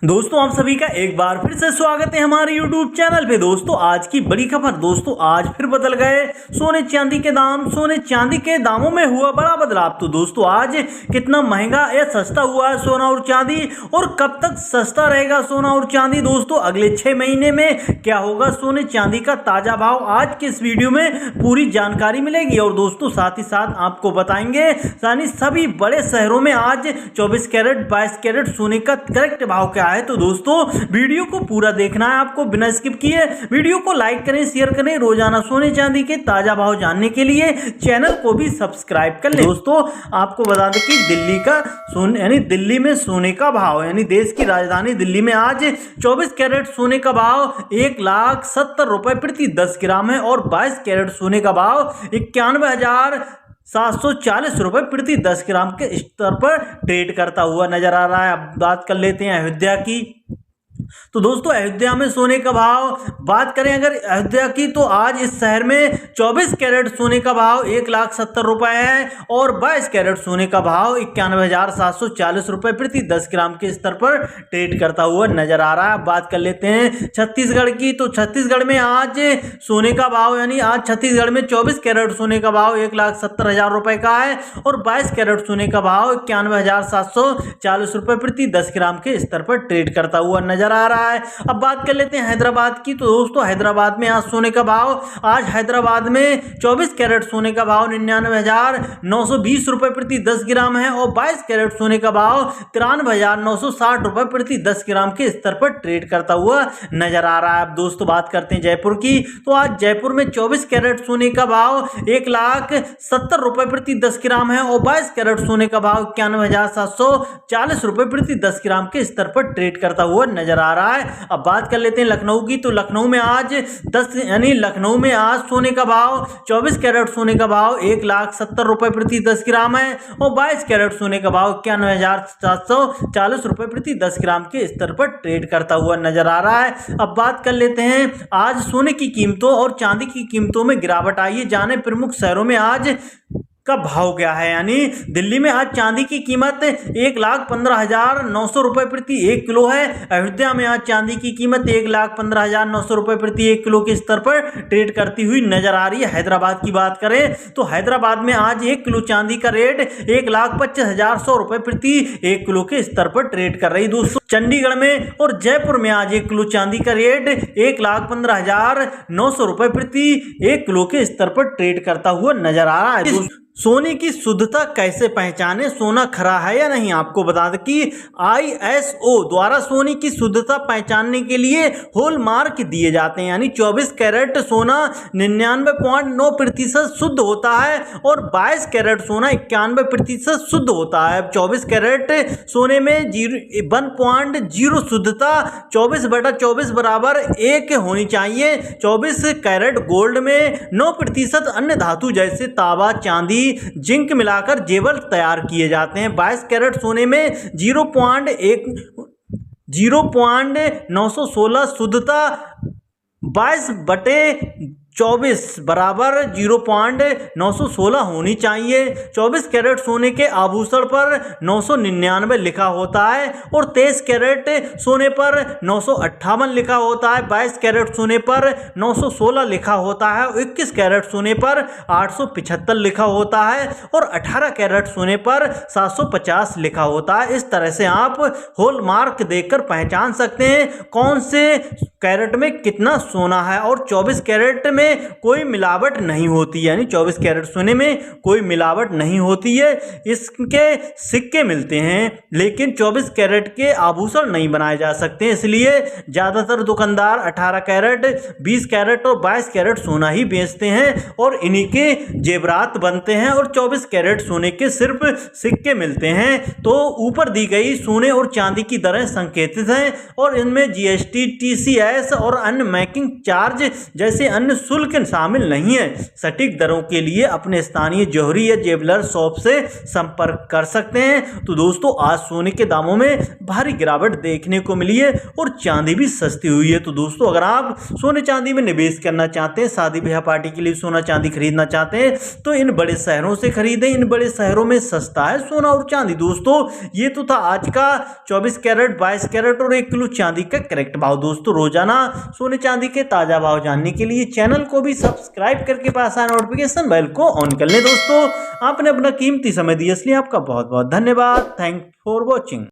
दोस्तों आप सभी का एक बार फिर से स्वागत है हमारे YouTube चैनल पे। दोस्तों आज की बड़ी खबर, दोस्तों आज फिर बदल गए सोने चांदी के दाम। सोने चांदी के दामों में हुआ बड़ा बदलाव। तो दोस्तों आज कितना महंगा या सस्ता हुआ है सोना और चांदी, और कब तक सस्ता रहेगा सोना और चांदी, दोस्तों अगले 6 महीने में क्या होगा सोने चांदी का ताजा भाव, आज के इस वीडियो में पूरी जानकारी मिलेगी। और दोस्तों साथ ही साथ आपको बताएंगे यानी सभी बड़े शहरों में आज 24 कैरेट 22 कैरेट सोने का करेक्ट भाव क्या है। तो दोस्तों वीडियो को पूरा देखना है आपको बिना स्किप किए। वीडियो को लाइक करें, शेयर करें। रोजाना सोने चांदी के ताजा भाव जानने के लिए चैनल को भी सब्सक्राइब कर लें। दोस्तों आपको बता दें कि दिल्ली का सोने यानी दिल्ली में सोने का भाव यानी देश की राजधानी दिल्ली में आज 24 कैरेट सोने का भाव 1,70,000 रुपए प्रति 10 ग्राम है, और 22 कैरेट सोने का भाव 91,740 रुपए प्रति 10 ग्राम के स्तर पर ट्रेड करता हुआ नजर आ रहा है। अब बात कर लेते हैं अयोध्या की। तो दोस्तों अयोध्या में सोने का भाव बात करें अगर अयोध्या की, तो आज इस शहर में 24 कैरेट सोने का भाव 1,70,000 रुपए है, और 22 कैरेट सोने का भाव 91,740 रुपए प्रति 10 ग्राम के स्तर पर ट्रेड करता हुआ नजर आ रहा है। बात कर लेते हैं छत्तीसगढ़ की। तो छत्तीसगढ़ में आज सोने का भाव यानी आज छत्तीसगढ़ में 24 कैरेट सोने का भाव 1,70,000 रुपए का है, और 22 कैरेट सोने का भाव 91,740 रुपए प्रति 10 ग्राम के स्तर पर ट्रेड करता हुआ नजर आ रहा है। अब बात कर लेते हैं हैदराबाद की। तो दोस्तों हैदराबाद में आज सोने का भाव, आज हैदराबाद में 24 कैरेट सोने का भाव 99,920 रुपए प्रति 10 ग्राम है, और 22 कैरेट सोने का भाव 93,960 रुपए प्रति 10 ग्राम के स्तर पर ट्रेड करता हुआ नजर आ रहा है। अब दोस्तों बात करते हैं जयपुर की। तो आज जयपुर में 24 कैरेट सोने का भाव 1,70,000 रुपए प्रति 10 ग्राम है, और 22 कैरेट सोने का भाव 91,740 रुपए प्रति 10 ग्राम के स्तर पर ट्रेड करता हुआ नजर आ रहा है। अब बात कर लेते हैं लखनऊ की। तो लखनऊ में आज लखनऊ में आज सोने का भाव 24 कैरेट सोने का भाव 1,70,000 रुपए प्रति 10 ग्राम है, और 22 कैरेट सोने का भाव 91,740 रुपए प्रति 10 ग्राम के स्तर पर ट्रेड करता हुआ नजर आ रहा है। अब बात कर लेते हैं आज सोने की कीमतों और चांदी की कीमतों में गिरावट आई है। जाने प्रमुख शहरों में आज का भाव क्या है। यानी दिल्ली में आज चांदी की कीमत 1,15,900 रुपए प्रति 1 किलो है। अयोध्या में आज चांदी की कीमत 1,15,900 रुपए प्रति 1 किलो के स्तर पर ट्रेड करती हुई नजर आ रही है। हैदराबाद की बात करें तो हैदराबाद में आज 1 किलो चांदी का रेट 1,25,100 रुपए प्रति 1 किलो के स्तर पर ट्रेड कर रही। दोस्तों चंडीगढ़ में और जयपुर में आज 1 किलो चांदी का रेट 1,15,900 रुपए प्रति 1 किलो के स्तर पर ट्रेड करता हुआ नजर आ रहा है। सोने की शुद्धता कैसे पहचाने, सोना खरा है या नहीं। आपको बता दें कि ISO द्वारा सोने की शुद्धता पहचानने के लिए हॉलमार्क दिए जाते हैं। यानी 24 कैरेट सोना 99.9% शुद्ध होता है, और 22 कैरेट सोना 91% शुद्ध होता है। 24 कैरेट सोने में 1.0 शुद्धता 24/24 बराबर 1 होनी चाहिए। 24 कैरेट गोल्ड में 9% अन्य धातु जैसे तांबा, चांदी, जिंक मिलाकर जेवर तैयार किए जाते हैं। 22 कैरेट सोने में 0.916 शुद्धता 22/24 बराबर 0.916 होनी चाहिए। 24 कैरेट सोने के आभूषण पर 999 लिखा होता है, और 23 कैरेट सोने पर 958 लिखा होता है। 22 कैरेट सोने पर 916 लिखा होता है, 21 कैरेट सोने पर 875 लिखा होता है, और 18 कैरेट सोने पर 750 लिखा होता है। इस तरह से आप हॉलमार्क देखकर पहचान सकते हैं कौन से कैरेट में कितना सोना है। और 24 कैरेट में कोई मिलावट नहीं होती, यानी 24 कैरेट सोने में कोई मिलावट नहीं होती है। इसके सिक्के मिलते हैं, लेकिन 24 कैरेट के आभूषण नहीं बनाए जा सकते, इसलिए ज़्यादातर दुकानदार 18 कैरेट 20 कैरेट और 22 कैरेट सोना ही बेचते हैं, और इन्हीं के जेवरात बनते हैं, और 24 कैरेट सोने के सिर्फ सिक्के मिलते हैं। तो ऊपर दी गई सोने और चांदी की दरें संकेतित हैं, और इनमें GST, TCS और अन्य मेकिंग चार्ज जैसे अन्य शुल्क शामिल नहीं है। सटीक दरों के लिए अपने स्थानीय जौहरी या ज्वेलर शॉप से संपर्क कर सकते हैं। तो दोस्तों आज सोने के दामों में भारी गिरावट देखने को मिली है और चांदी भी सस्ती हुई है। तो दोस्तों अगर आप सोने चांदी में निवेश करना चाहते हैं, शादी ब्याह पार्टी के लिए सोना चांदी खरीदना चाहते हैं, तो इन बड़े शहरों से खरीदें। इन बड़े शहरों में सस्ता है सोना और चांदी। दोस्तों ये तो था आज का 24 कैरेट, 22 कैरेट और 1 किलो चांदी का करेक्ट भाव। दोस्तों रोजाना सोने चांदी के ताजा भाव जानने के लिए चैनल को भी सब्सक्राइब करके पास आए नोटिफिकेशन बेल को ऑन कर लें। दोस्तों आपने अपना कीमती समय दिया इसलिए आपका बहुत बहुत धन्यवाद। Thank for watching.